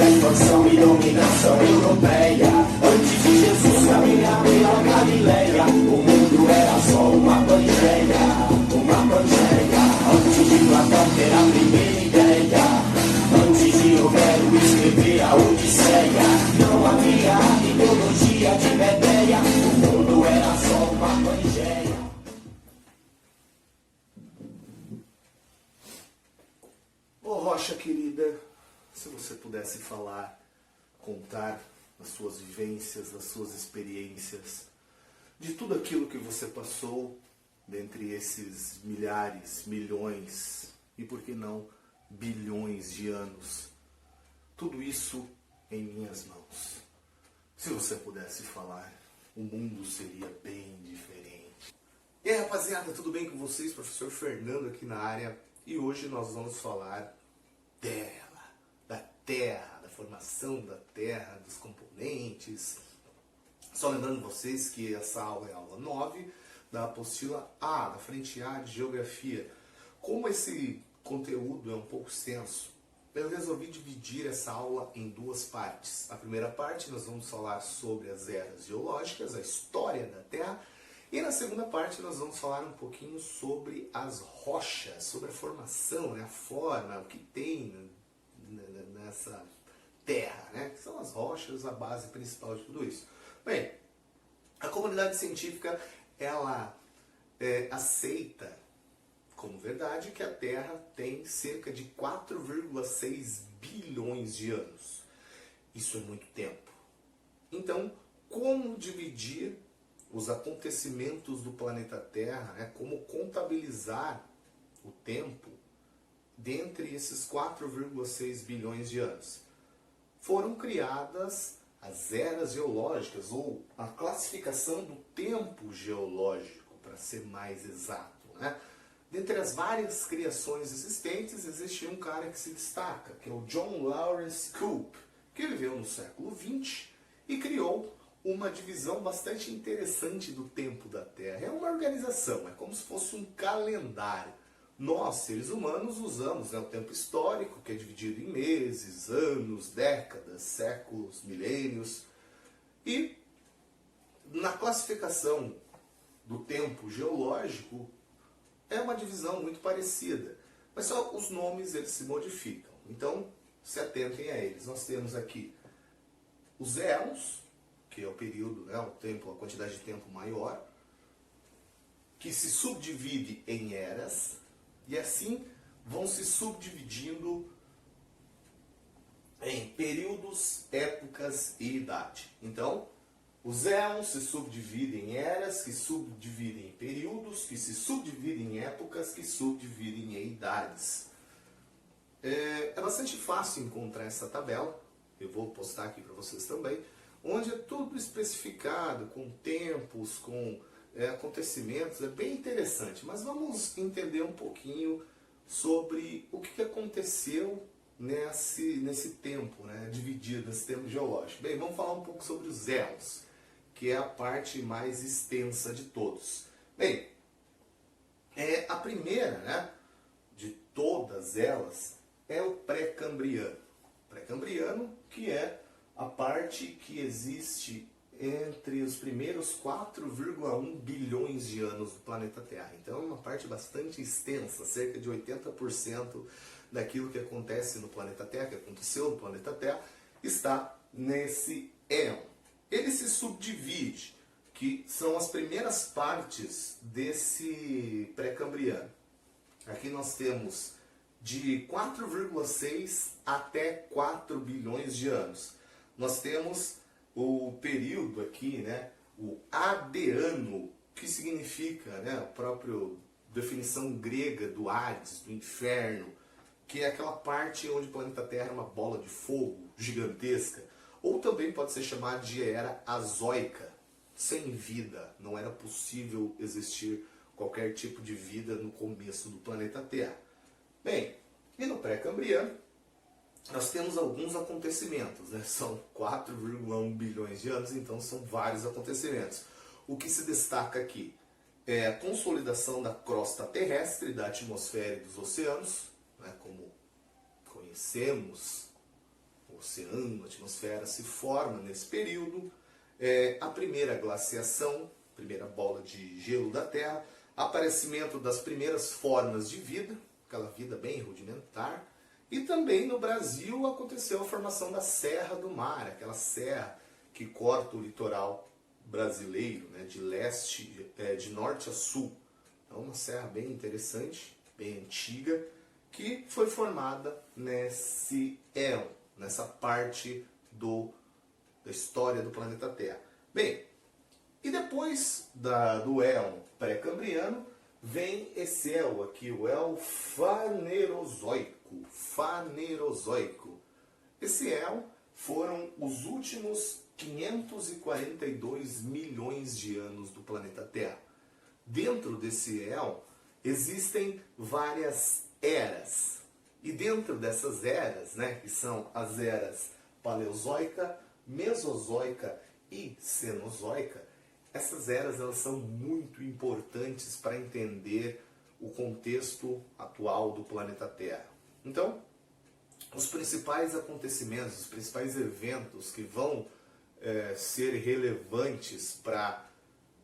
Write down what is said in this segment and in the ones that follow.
expansão e dominação europeia. Antes de Jesus caminhar pela Galileia, o mundo era só uma pangeia, uma pangeia. Antes de Platão ter a primeira ideia, antes de Homero escrever a Odisseia, não havia ideologia de Medeia, o mundo era só uma pangeia. Ô Rocha querida, se você pudesse falar, contar as suas vivências, as suas experiências, de tudo aquilo que você passou, dentre esses milhares, milhões e por que não bilhões de anos, tudo isso em minhas mãos. Se você pudesse falar, o mundo seria bem diferente. E aí rapaziada, tudo bem com vocês? Professor Fernando aqui na área. E hoje nós vamos falar da Terra, da formação da Terra, dos componentes. Só lembrando vocês que essa aula é a aula 9 da apostila A, da frente A de Geografia. Como esse conteúdo é um pouco extenso, eu resolvi dividir essa aula em duas partes. A primeira parte nós vamos falar sobre as eras geológicas, a história da Terra. E na segunda parte nós vamos falar um pouquinho sobre as rochas, sobre a formação, né, a forma, o que tem nessa terra, né, que são as rochas, a base principal de tudo isso. Bem, a comunidade científica, ela aceita como verdade que a Terra tem cerca de 4,6 bilhões de anos. Isso é muito tempo. Então, como dividir os acontecimentos do planeta Terra, né, como contabilizar o tempo dentre esses 4,6 bilhões de anos? Foram criadas as eras geológicas, ou a classificação do tempo geológico, para ser mais exato, né? Dentre as várias criações existentes, existe um cara que se destaca, que é o John Lawrence Cope, que viveu no século XX e criou uma divisão bastante interessante do tempo da Terra. É uma organização, é como se fosse um calendário. Nós, seres humanos, usamos, né, o tempo histórico, que é dividido em meses, anos, décadas, séculos, milênios. E na classificação do tempo geológico, é uma divisão muito parecida. Mas só os nomes eles se modificam. Então, se atentem a eles. Nós temos aqui os éons, que é o período, né, o tempo, a quantidade de tempo maior, que se subdivide em eras, e assim vão se subdividindo em períodos, épocas e idade. Então, os éons se subdividem em eras, que subdividem em períodos, que se subdividem em épocas, que subdividem em idades. É bastante fácil encontrar essa tabela, eu vou postar aqui para vocês também, onde é tudo especificado, com tempos, com acontecimentos, é bem interessante. Mas vamos entender um pouquinho sobre o que aconteceu nesse tempo, né, dividido, nesse tempo geológico. Bem, vamos falar um pouco sobre os éons, que é a parte mais extensa de todos. Bem, a primeira, né, de todas elas é o pré-cambriano. Pré-cambriano, que é a parte que existe entre os primeiros 4,1 bilhões de anos do planeta Terra. Então é uma parte bastante extensa, cerca de 80% daquilo que acontece no planeta Terra, que aconteceu no planeta Terra, está nesse éon. Ele se subdivide, que são as primeiras partes desse pré-cambriano. Aqui nós temos de 4,6 até 4 bilhões de anos. Nós temos o período aqui, né, o Adeano, que significa, né, a própria definição grega do Hades, do inferno, que é aquela parte onde o planeta Terra é uma bola de fogo gigantesca, ou também pode ser chamado de era azoica, sem vida, não era possível existir qualquer tipo de vida no começo do planeta Terra. Bem, e no pré-cambriano, nós temos alguns acontecimentos, né? São 4,1 bilhões de anos, então são vários acontecimentos. O que se destaca aqui é a consolidação da crosta terrestre, da atmosfera e dos oceanos, né? Como conhecemos oceano, a atmosfera se forma nesse período. A primeira glaciação, primeira bola de gelo da Terra, aparecimento das primeiras formas de vida, aquela vida bem rudimentar. E também no Brasil aconteceu a formação da Serra do Mar, aquela serra que corta o litoral brasileiro, né, de leste, de norte a sul. É uma serra bem interessante, bem antiga, que foi formada nesse éon, nessa parte da história do planeta Terra. Bem, e depois do éon pré-cambriano, vem esse éon aqui, o éon fanerozoico. Esse éon foram os últimos 542 milhões de anos do planeta Terra. Dentro desse éon existem várias eras. E dentro dessas eras, né, que são as eras paleozoica, mesozoica e cenozoica, essas eras elas são muito importantes para entender o contexto atual do planeta Terra. Então, os principais acontecimentos, os principais eventos que vão ser relevantes para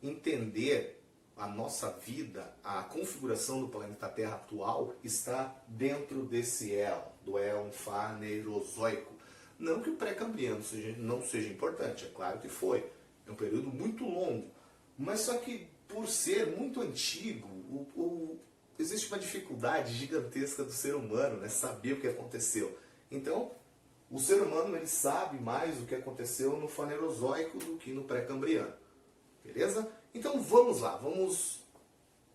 entender a nossa vida, a configuração do planeta Terra atual, está dentro desse éon, do éon fanerozoico. Não que o pré-cambriano não seja importante, é claro que foi. É um período muito longo, mas só que por ser muito antigo, existe uma dificuldade gigantesca do ser humano, né, saber o que aconteceu. Então, o ser humano ele sabe mais o que aconteceu no fanerozoico do que no pré-cambriano. Beleza? Então vamos lá, vamos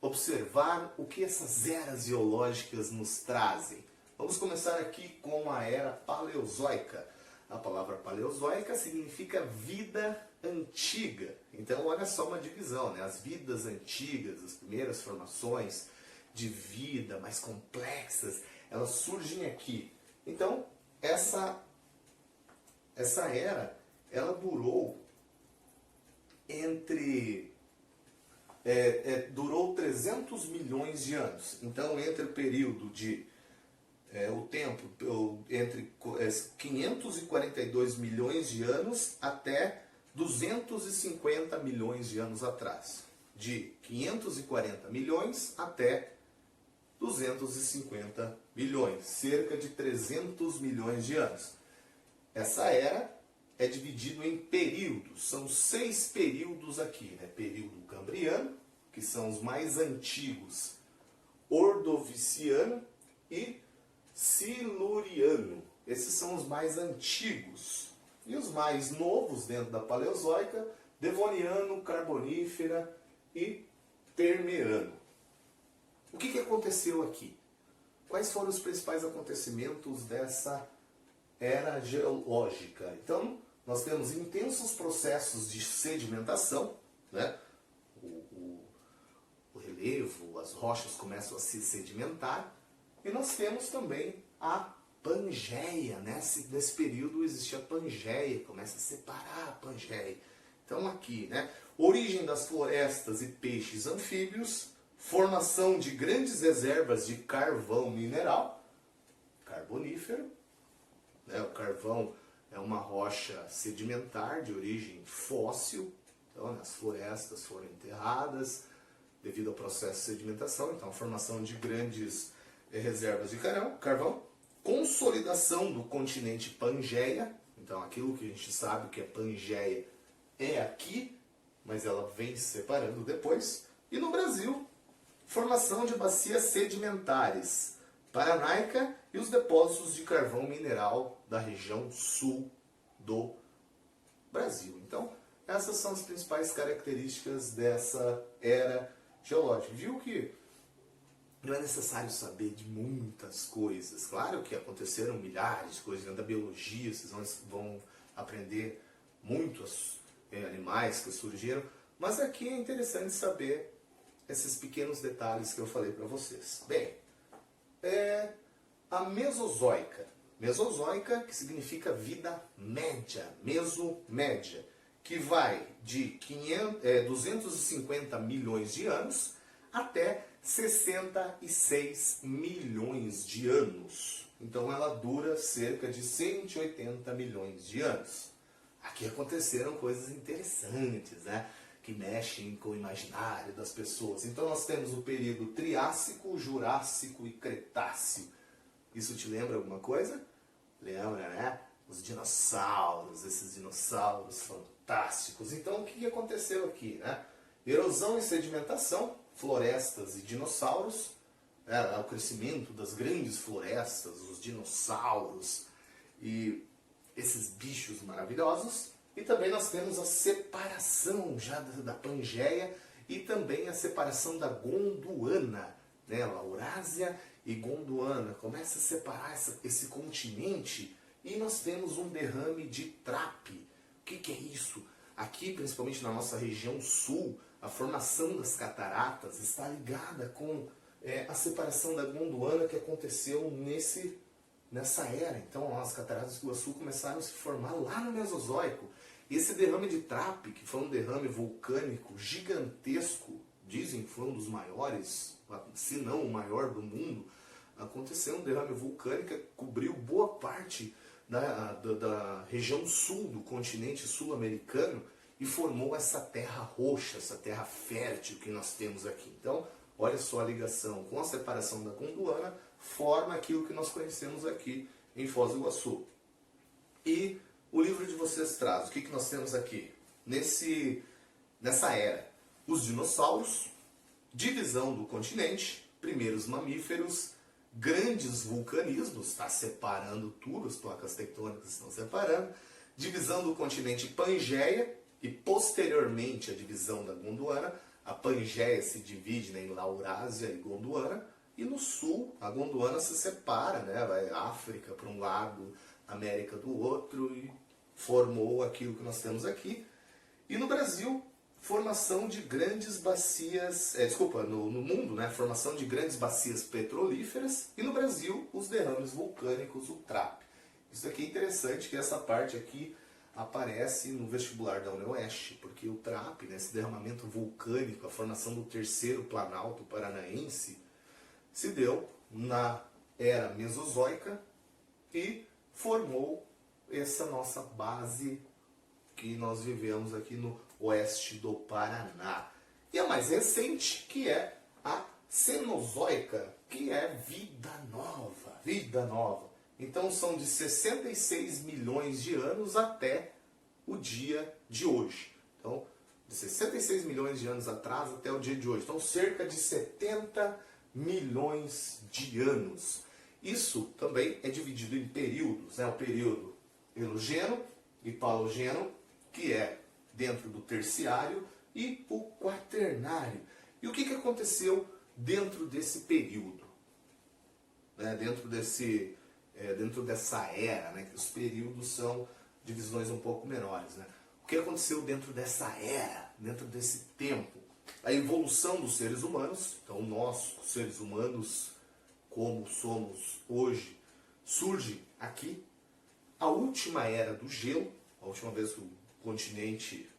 observar o que essas eras geológicas nos trazem. Vamos começar aqui com a era paleozoica. A palavra paleozoica significa vida antiga. Então olha só uma divisão, né? As vidas antigas, as primeiras formações de vida mais complexas, elas surgem aqui. Então essa era, ela durou durou 300 milhões de anos. Então, entre o período de entre 542 milhões de anos até 250 milhões de anos atrás. De 540 milhões até 250 milhões, cerca de 300 milhões de anos. Essa era é dividido em períodos, são 6 períodos aqui, né? Período cambriano, que são os mais antigos, ordoviciano e siluriano. Esses são os mais antigos. E os mais novos dentro da paleozoica, devoniano, carbonífera e permiano. O que aconteceu aqui? Quais foram os principais acontecimentos dessa era geológica? Então, nós temos intensos processos de sedimentação, né? O relevo, as rochas começam a se sedimentar, e nós temos também a Pangeia. Nesse período existia a Pangeia, começa a separar a Pangeia. Então aqui, né? Origem das florestas e peixes anfíbios, formação de grandes reservas de carvão mineral, carbonífero, né? O carvão é uma rocha sedimentar de origem fóssil. Então, as florestas foram enterradas devido ao processo de sedimentação. Então, a formação de grandes reservas de carvão. Consolidação do continente Pangeia. Então, aquilo que a gente sabe que é Pangeia é aqui, mas ela vem se separando depois. E no Brasil, formação de bacias sedimentares Paranaica e os depósitos de carvão mineral da região sul do Brasil. Então, essas são as principais características dessa era geológica. Viu que não é necessário saber de muitas coisas. Claro que aconteceram milhares de coisas dentro da biologia, vocês vão aprender muitos animais que surgiram, mas aqui é interessante saber esses pequenos detalhes que eu falei para vocês. Bem, a Mesozoica. Mesozoica, que significa vida média, mesomédia, que vai de 250 milhões de anos até 66 milhões de anos. Então ela dura cerca de 180 milhões de anos. Aqui aconteceram coisas interessantes, né? Que mexem com o imaginário das pessoas. Então nós temos o período Triássico, Jurássico e Cretáceo. Isso te lembra alguma coisa? Lembra, né? Os dinossauros, esses dinossauros fantásticos. Então o que aconteceu aqui, né? Erosão e sedimentação, florestas e dinossauros, o crescimento das grandes florestas, os dinossauros e esses bichos maravilhosos. E também nós temos a separação já da Pangeia e também a separação da Gondwana, né? Laurásia e Gondwana. Começa a separar esse continente e nós temos um derrame de Trapp. O que é isso? Aqui, principalmente na nossa região sul, a formação das cataratas está ligada com a separação da Gondwana que aconteceu nessa era. Então as cataratas do Iguaçu começaram a se formar lá no Mesozoico. E esse derrame de Trapp, que foi um derrame vulcânico gigantesco, dizem que foi um dos maiores, se não o maior do mundo, aconteceu um derrame vulcânico que cobriu boa parte da região sul do continente sul-americano e formou essa terra roxa, essa terra fértil que nós temos aqui. Então, olha só a ligação com a separação da Gondwana, forma aquilo que nós conhecemos aqui em Foz do Iguaçu. E o livro de vocês traz, o que nós temos aqui? Nessa era, os dinossauros, divisão do continente, primeiros mamíferos, grandes vulcanismos, está separando tudo, as placas tectônicas estão separando, divisão do continente Pangeia e posteriormente a divisão da Gondwana. A Pangeia se divide, né, em Laurásia e Gondwana, e no sul a Gondwana se separa, né, vai África para um lado, América do outro, e formou aquilo que nós temos aqui. E no Brasil, formação de grandes bacias, no mundo, né, formação de grandes bacias petrolíferas, e no Brasil, os derrames vulcânicos, o Trapp. Isso aqui é interessante, que essa parte aqui aparece no vestibular da UniOeste, porque o Trapp, né, esse derramamento vulcânico, a formação do terceiro planalto paranaense, se deu na era mesozoica e formou essa nossa base que nós vivemos aqui no oeste do Paraná. E a mais recente, que é a Cenozoica, que é vida nova, vida nova. Então são de 66 milhões de anos até o dia de hoje. Então, de 66 milhões de anos atrás até o dia de hoje. Então, cerca de 70 milhões de anos. Isso também é dividido em períodos, né? O período Eogeno e Palogeno, que é dentro do terciário, e o quaternário. E o que aconteceu dentro desse período? Dentro dessa era, né? Que os períodos são divisões um pouco menores, né? O que aconteceu dentro dessa era, dentro desse tempo? A evolução dos seres humanos, então nós, seres humanos, como somos hoje, surge aqui. A última era do gelo, a última vez que o continente,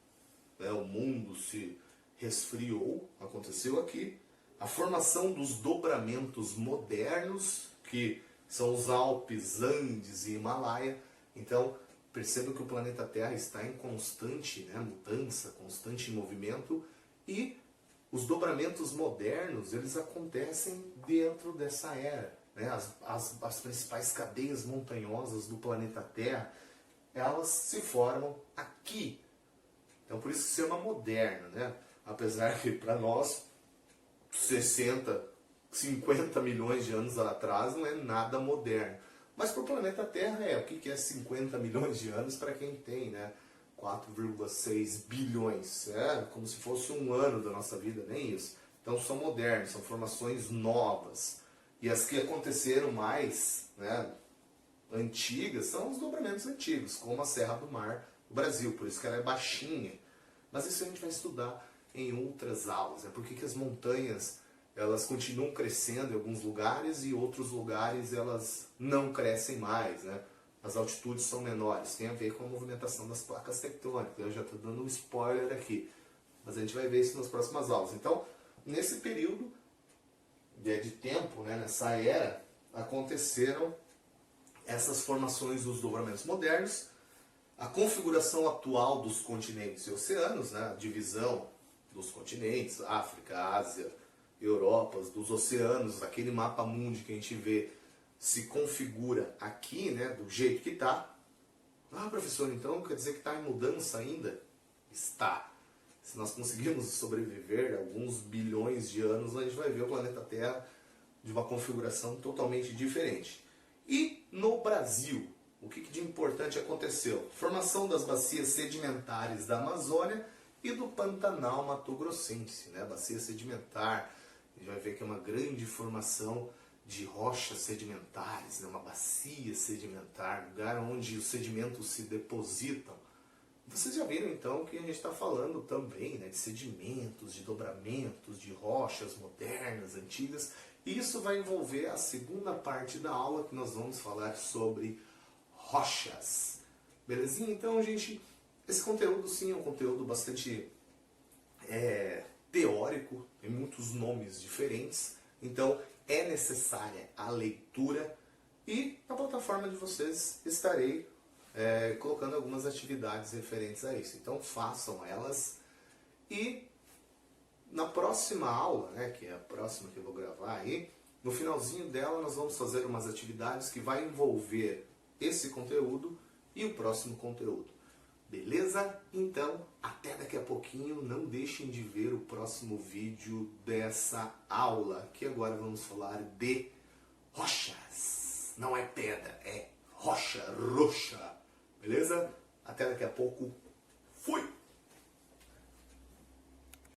né, o mundo se resfriou, aconteceu aqui. A formação dos dobramentos modernos, que são os Alpes, Andes e Himalaia. Então, perceba que o planeta Terra está em constante, né, mudança, constante movimento, e os dobramentos modernos, eles acontecem dentro dessa era. Né? As principais cadeias montanhosas do planeta Terra, elas se formam aqui. Então, por isso que se chama moderno, né? Apesar que para nós, 60, 50 milhões de anos atrás não é nada moderno. Mas para o planeta Terra o que é 50 milhões de anos para quem tem, né? 4,6 bilhões, como se fosse um ano da nossa vida, nem isso. Então são modernos, são formações novas. E as que aconteceram mais, né, antigas, são os dobramentos antigos, como a Serra do Mar do Brasil, por isso que ela é baixinha. Mas isso a gente vai estudar em outras aulas, né? Por que as montanhas elas continuam crescendo em alguns lugares e outros lugares elas não crescem mais, né? As altitudes são menores, tem a ver com a movimentação das placas tectônicas. Eu já estou dando um spoiler aqui, mas a gente vai ver isso nas próximas aulas. Então, nesse período de tempo, né, nessa era, aconteceram essas formações dos dobramentos modernos, a configuração atual dos continentes e oceanos, né, a divisão dos continentes, África, Ásia, Europa, dos oceanos, aquele mapa mundi que a gente vê se configura aqui, né, do jeito que está. Ah, professor, então quer dizer que está em mudança ainda? Está. Se nós conseguirmos sobreviver alguns bilhões de anos, a gente vai ver o planeta Terra de uma configuração totalmente diferente. E no Brasil, o que de importante aconteceu? Formação das bacias sedimentares da Amazônia e do Pantanal Mato-Grossense, né? Bacia sedimentar, a gente vai ver que é uma grande formação de rochas sedimentares, né? Uma bacia sedimentar, lugar onde os sedimentos se depositam. Vocês já viram então que a gente está falando também, né, de sedimentos, de dobramentos, de rochas modernas, antigas. E isso vai envolver a segunda parte da aula, que nós vamos falar sobre rochas. Belezinha? Então, gente, esse conteúdo sim é um conteúdo bastante teórico, tem muitos nomes diferentes. Então, é necessária a leitura e na plataforma de vocês estarei colocando algumas atividades referentes a isso. Então façam elas e na próxima aula, né, que é a próxima que eu vou gravar aí, no finalzinho dela nós vamos fazer umas atividades que vai envolver esse conteúdo e o próximo conteúdo. Beleza? Então, até daqui a pouquinho. Não deixem de ver o próximo vídeo dessa aula, que agora vamos falar de rochas. Não é pedra, é rocha, rocha. Beleza? Até daqui a pouco.